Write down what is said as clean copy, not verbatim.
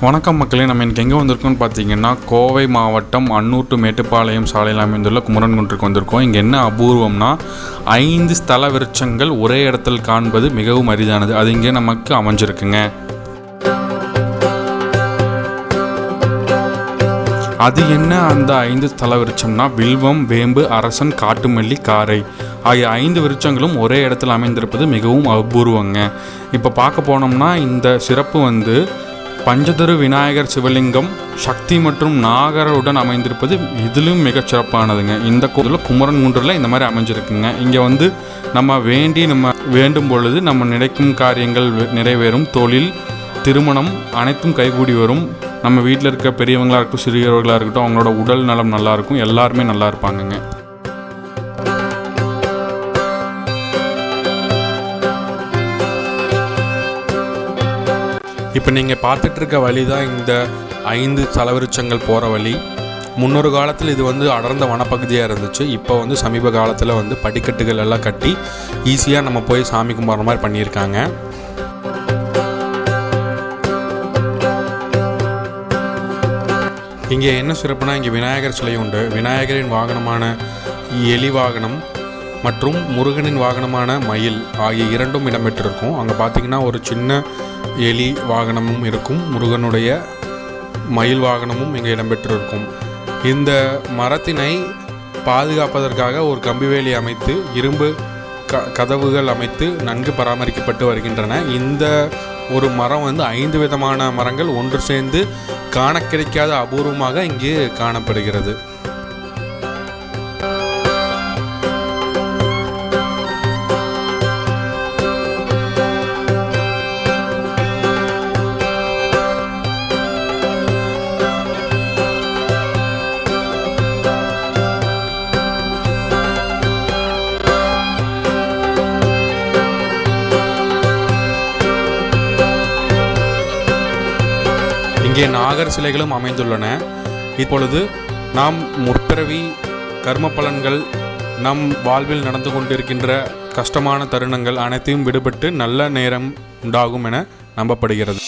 வணக்கம் மக்களே, நம்ம இன்றைக்கி எங்கே வந்திருக்கோம்னு பார்த்தீங்கன்னா கோவை மாவட்டம் அன்னூர் டு மேட்டுப்பாளையம் சாலையில் அமைந்துள்ள குமரன் குன்றுக்கு வந்திருக்கோம். இங்கே என்ன அபூர்வம்னா 5 ஸ்தல விருட்சங்கள் ஒரே இடத்தில் காண்பது மிகவும் அரிதானது. அது இங்கே நமக்கு அமைஞ்சிருக்குங்க. அது என்ன அந்த 5 ஸ்தல விருட்சம்னா வில்வம், வேம்பு, அரசன், காட்டுமல்லி, காரை ஆகிய 5 விருட்சங்களும் ஒரே இடத்தில் அமைந்திருப்பது மிகவும் அபூர்வங்க. இப்போ பார்க்க போனோம்னா இந்த சிறப்பு பஞ்சதரு விநாயகர் சிவலிங்கம் சக்தி மற்றும் நாகருடன் அமைந்திருப்பது இதிலும் மிகச் சிறப்பானதுங்க. இந்த கோயிலில் குமரன் குன்றில் இந்த மாதிரி அமைஞ்சிருக்குங்க. இங்கே நம்ம வேண்டும் பொழுது நம்ம நினைக்கும் காரியங்கள் நிறைவேறும். தொழில், திருமணம் அனைத்தும் கைகூடி வரும். நம்ம வீட்டில் இருக்க பெரியவங்களாக இருக்கட்டும், சிறியவர்களாக இருக்கட்டும், அவங்களோட உடல் நலம் நல்லாயிருக்கும். எல்லாருமே நல்லா இருப்பாங்கங்க. இப்போ நீங்கள் பார்த்துட்ருக்க வழி தான் இந்த 5 ஸ்தலவிருட்சங்கள் போகிற வழி. முன்னொரு காலத்தில் இது அடர்ந்த வனப்பகுதியாக இருந்துச்சு. இப்போ சமீப காலத்தில் படிக்கட்டுகள் எல்லாம் கட்டி ஈஸியாக நம்ம போய் சாமி கும்பிட்ற மாதிரி பண்ணியிருக்காங்க. இங்கே என்ன சிறப்புனா, இங்கே விநாயகர் சிலை உண்டு. விநாயகரின் வாகனமான எலி வாகனம் மற்றும் முருகனின் வாகனமான மயில் ஆகிய 2ம் இடம்பெற்றிருக்கும். அங்கே பார்த்திங்கன்னா ஒரு சின்ன எலி வாகனமும் இருக்கும், முருகனுடைய மயில் வாகனமும் இங்கே இடம்பெற்றிருக்கும். இந்த மரத்தினை பாதுகாப்பதற்காக ஒரு கம்பிவேலி அமைத்து இரும்பு கதவுகள் அமைத்து நன்கு பராமரிக்கப்பட்டு வருகின்றன. இந்த ஒரு மரம் 5 விதமான மரங்கள் ஒன்று சேர்ந்து காண கிடைக்காத அபூர்வமாக இங்கே காணப்படுகிறது. இங்கே நாகர் சிலைகளும் அமைந்துள்ளன. இப்பொழுது நாம் முற்பிறவி கர்ம பலன்கள், நம் வாழ்வில் நடந்து கொண்டிருக்கின்ற கஷ்டமான தருணங்கள் அனைத்தையும் விடுபட்டு நல்ல நேரம் உண்டாகும் என நம்பப்படுகிறது.